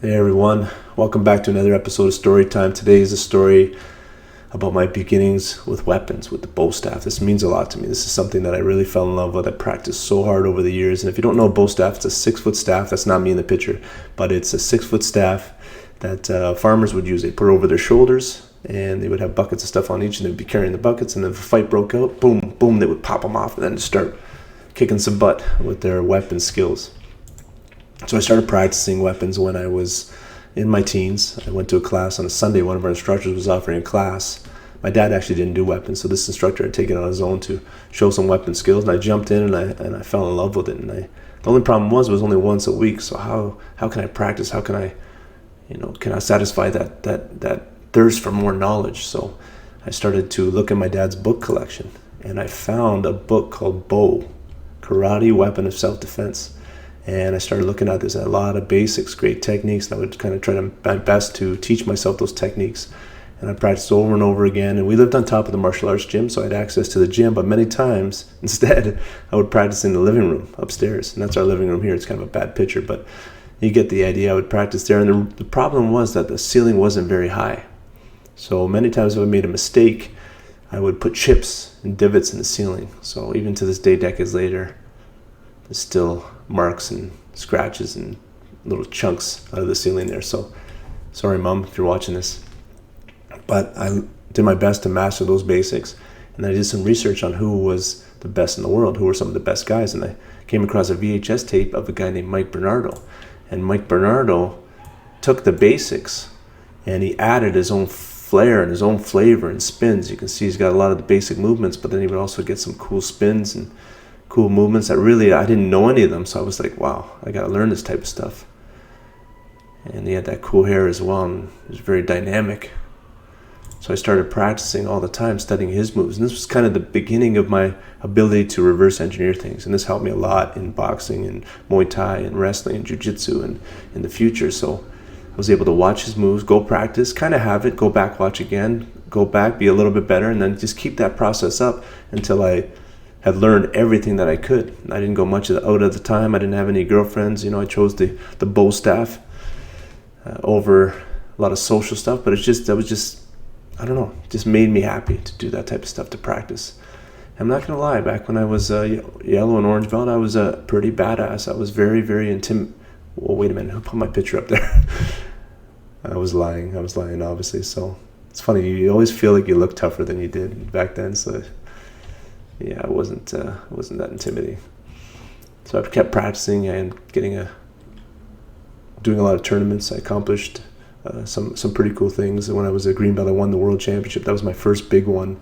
Hey everyone, welcome back to another episode of Story Time. Today is a story about my beginnings with weapons, with the bow staff. This means a lot to me. This is something that I really fell in love with. I practiced so hard over the years. And if you don't know bow staff, it's a 6-foot staff. That's not me in the picture, but it's a 6-foot staff that farmers would use. They put it over their shoulders and they would have buckets of stuff on each and they'd be carrying the buckets. And if a fight broke out, boom, boom, they would pop them off and then start kicking some butt with their weapon skills. So I started practicing weapons when I was in my teens. I went to a class on a Sunday. One of our instructors was offering a class. My dad actually didn't do weapons, so this instructor had taken it on his own to show some weapon skills. And I jumped in and I fell in love with it. And the only problem was it was only once a week. So how can I practice? How can I, can I satisfy that thirst for more knowledge? So I started to look at my dad's book collection, and I found a book called Bow, Karate Weapon of Self-Defense. And I started looking at this, a lot of basics, great techniques, and I would kind of try my best to teach myself those techniques. And I practiced over and over again. And we lived on top of the martial arts gym, so I had access to the gym. But many times, instead, I would practice in the living room upstairs. And that's our living room here. It's kind of a bad picture, but you get the idea. I would practice there. And the problem was that the ceiling wasn't very high. So many times if I made a mistake, I would put chips and divots in the ceiling. So even to this day, decades later, there's still marks and scratches and little chunks out of the ceiling there. So sorry, Mom, if you're watching this. But I did my best to master those basics. And I did some research on who was the best in the world, who were some of the best guys. And I came across a VHS tape of a guy named Mike Bernardo. And Mike Bernardo took the basics and he added his own flair and his own flavor and spins. You can see he's got a lot of the basic movements, but then he would also get some cool spins and cool movements that really, I didn't know any of them. So I was like, wow, I got to learn this type of stuff. And he had that cool hair as well, and it was very dynamic. So I started practicing all the time, studying his moves. And this was kind of the beginning of my ability to reverse engineer things. And this helped me a lot in boxing and Muay Thai and wrestling and jiu-jitsu and in the future. So I was able to watch his moves, go practice, kind of have it, go back, watch again, go back, be a little bit better, and then just keep that process up until I had learned everything that I could. I didn't go much out at the time. I didn't have any girlfriends. I chose the bow staff over a lot of social stuff, but I don't know, it just made me happy to do that type of stuff, to practice. I'm not going to lie, back when I was yellow and orange belt, I was a pretty badass. I was very, very intimidated. Well, wait a minute, who put my picture up there? I was lying, obviously. So it's funny, you always feel like you look tougher than you did back then, so yeah, it wasn't that intimidating. So I kept practicing and doing a lot of tournaments. I accomplished some pretty cool things. And when I was a green belt, I won the world championship. That was my first big one,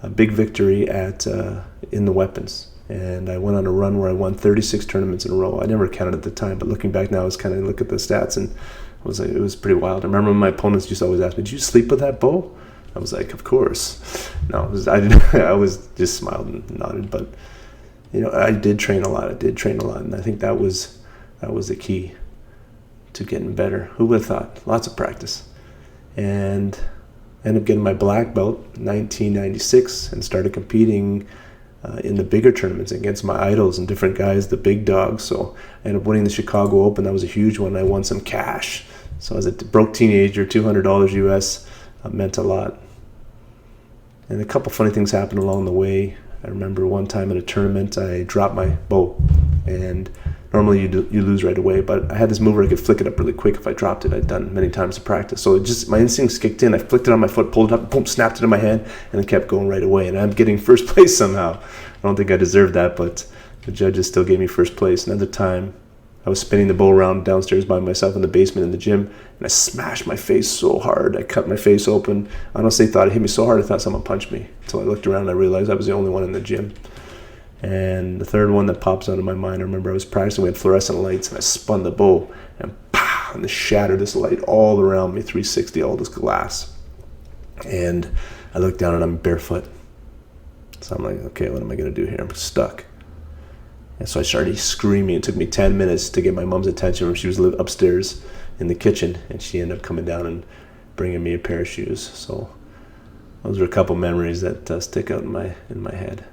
a big victory in the weapons. And I went on a run where I won 36 tournaments in a row. I never counted at the time, but looking back now, I was kind of look at the stats, and it was pretty wild. I remember my opponents used to always ask me, "Did you sleep with that bow?" I was like, of course. No, I didn't. I was just smiled and nodded. But I did train a lot. And I think that was the key to getting better. Who would have thought? Lots of practice, and ended up getting my black belt in 1996 and started competing in the bigger tournaments against my idols and different guys, the big dogs. So I ended up winning the Chicago Open. That was a huge one. I won some cash. So as a broke teenager, $200 US. Meant a lot. And a couple funny things happened along the way. I remember one time at a tournament, I dropped my bow, and normally you lose right away, but I had this move where I could flick it up really quick if I dropped it. I'd done many times in practice. So my instincts kicked in. I flicked it on my foot, pulled it up, boom, snapped it in my hand, and it kept going right away. And I'm getting first place somehow. I don't think I deserved that, but the judges still gave me first place. Another time, I was spinning the bow around downstairs by myself in the basement in the gym, and I smashed my face so hard. I cut my face open. I honestly thought it hit me so hard I thought someone punched me. Until I looked around and I realized I was the only one in the gym. And the third one that pops out of my mind, I remember I was practicing, we had fluorescent lights, and I spun the bow, and pow, and it shattered this light all around me, 360, all this glass. And I looked down and I'm barefoot. So I'm like, okay, what am I going to do here? I'm stuck. And so I started screaming. It took me 10 minutes to get my mom's attention when she was upstairs in the kitchen, and she ended up coming down and bringing me a pair of shoes. So those are a couple memories that stick out in my head.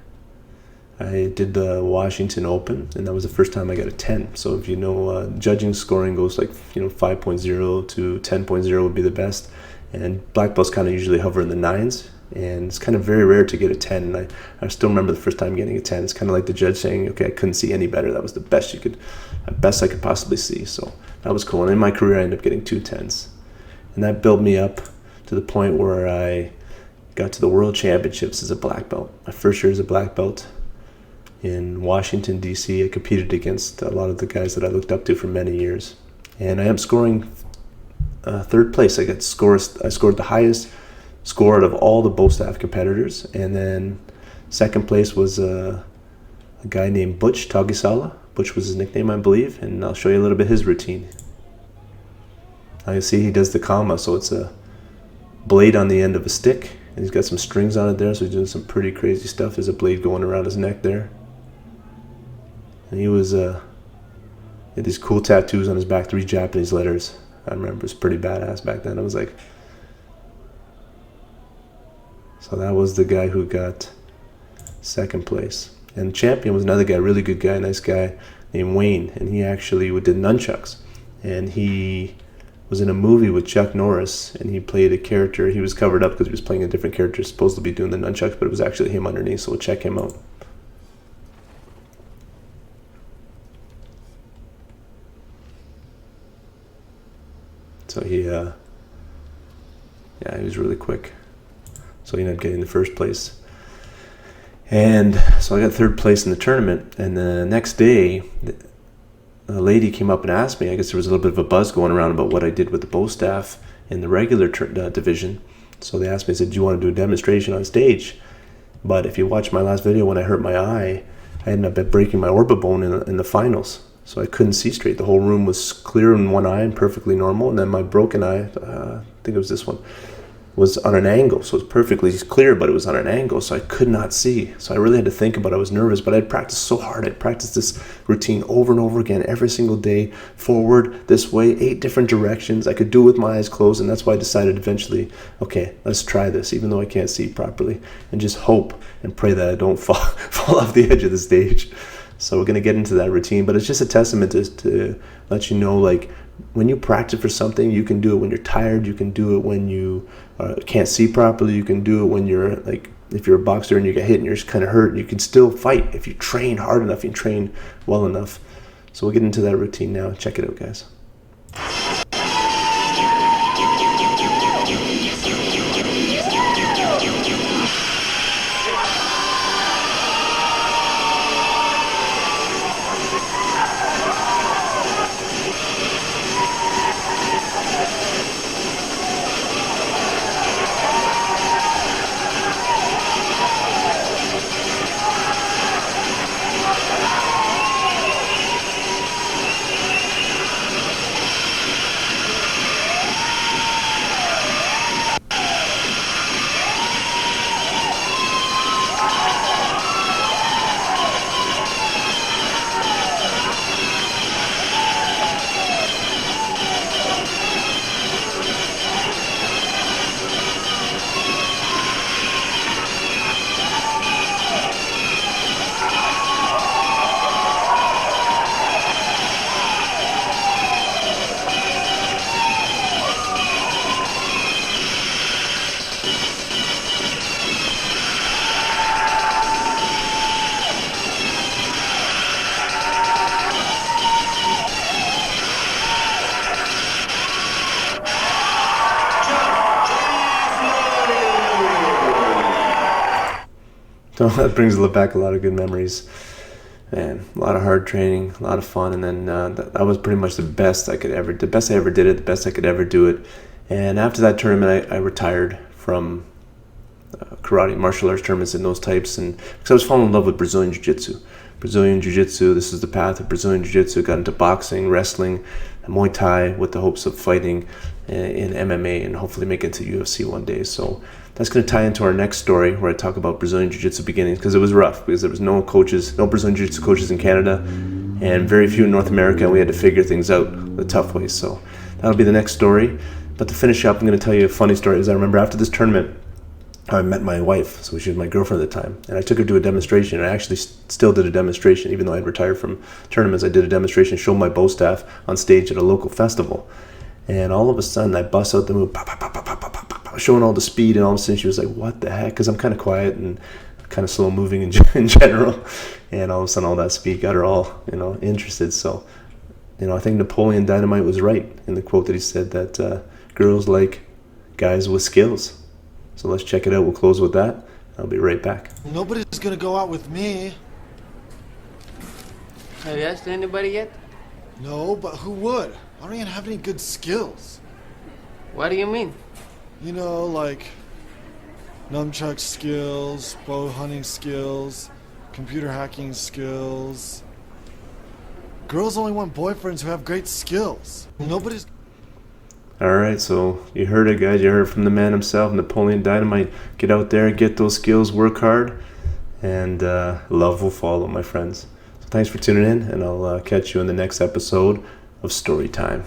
I did the Washington Open, and that was the first time I got a 10. So if you know, judging scoring goes like 5.0 to 10.0 would be the best, and black belts kind of usually hover in the 9s, and it's kind of very rare to get a 10. And I still remember the first time getting a 10. It's kind of like the judge saying, okay, I couldn't see any better. That was the best I could possibly see. So that was cool. And in my career, I ended up getting 2 10s, and that built me up to the point where I got to the World Championships as a black belt. My first year as a black belt in Washington, D.C. I competed against a lot of the guys that I looked up to for many years. And I am scoring third place. I scored the highest score out of all the Bowstaff competitors. And then second place was a guy named Butch Tagisala. Butch was his nickname, I believe. And I'll show you a little bit his routine. Now you see he does the kama, so it's a blade on the end of a stick. And he's got some strings on it there, so he's doing some pretty crazy stuff. There's a blade going around his neck there. And he had these cool tattoos on his back, 3 Japanese letters. I remember it was pretty badass back then. I was like, so that was the guy who got second place. And champion was another guy, really good guy, nice guy named Wayne. And he actually did nunchucks. And he was in a movie with Chuck Norris, and he played a character. He was covered up because he was playing a different character, supposed to be doing the nunchucks, but it was actually him underneath, so we'll check him out. So he was really quick. So he ended up getting the first place. And so I got third place in the tournament, and the next day, a lady came up and asked me, I guess there was a little bit of a buzz going around about what I did with the Bowstaff in the regular division. So they asked me, said, do you want to do a demonstration on stage? But if you watch my last video, when I hurt my eye, I ended up breaking my orbit bone in the finals. So I couldn't see straight. The whole room was clear in one eye and perfectly normal. And then my broken eye, I think it was this one, was on an angle. So it was perfectly clear, but it was on an angle. So I could not see. So I really had to think about it. I was nervous, but I'd practiced so hard. I'd practiced this routine over and over again, every single day, forward, this way, 8 different directions. I could do it with my eyes closed. And that's why I decided eventually, okay, let's try this, even though I can't see properly, and just hope and pray that I don't fall off the edge of the stage. So we're going to get into that routine, but it's just a testament to let you know, like, when you practice for something, you can do it when you're tired. You can do it when you can't see properly. You can do it when you're, like, if you're a boxer and you get hit and you're just kind of hurt, you can still fight if you train hard enough, you train well enough. So we'll get into that routine now. Check it out, guys. So that brings back a lot of good memories, and a lot of hard training, a lot of fun, and then that was pretty much the best I ever did it, the best I could ever do it. And after that tournament, I retired from karate, martial arts tournaments and those types, and because I was falling in love with Brazilian Jiu-Jitsu. This is the path of Brazilian Jiu-Jitsu. Got into boxing, wrestling, and Muay Thai with the hopes of fighting in MMA and hopefully make it to UFC one day. So that's going to tie into our next story where I talk about Brazilian Jiu-Jitsu beginnings, because it was rough, because there was no Brazilian Jiu-Jitsu coaches in Canada and very few in North America, and we had to figure things out the tough ways. So that'll be the next story. But to finish up, I'm going to tell you a funny story. As I remember after this tournament, I met my wife, so she was my girlfriend at the time, and I took her to a demonstration. I actually still did a demonstration, even though I'd retired from tournaments. I did a demonstration, showed my bow staff on stage at a local festival, and all of a sudden I bust out the move, pop, pop, pop, pop, pop, pop, pop, pop, showing all the speed, and all of a sudden she was like, "What the heck?" Because I'm kind of quiet and kind of slow moving in general, and all of a sudden all that speed got her all interested. So I think Napoleon Dynamite was right in the quote that he said that girls like guys with skills. So let's check it out. We'll close with that. I'll be right back. Nobody's gonna go out with me. Have you asked anybody yet? No, but who would? I don't even have any good skills. What do you mean? Like nunchuck skills, bow hunting skills, computer hacking skills. Girls only want boyfriends who have great skills. Nobody's... Alright, so you heard it, guys. You heard from the man himself, Napoleon Dynamite. Get out there, get those skills, work hard, and love will follow, my friends. So thanks for tuning in, and I'll catch you in the next episode of Storytime.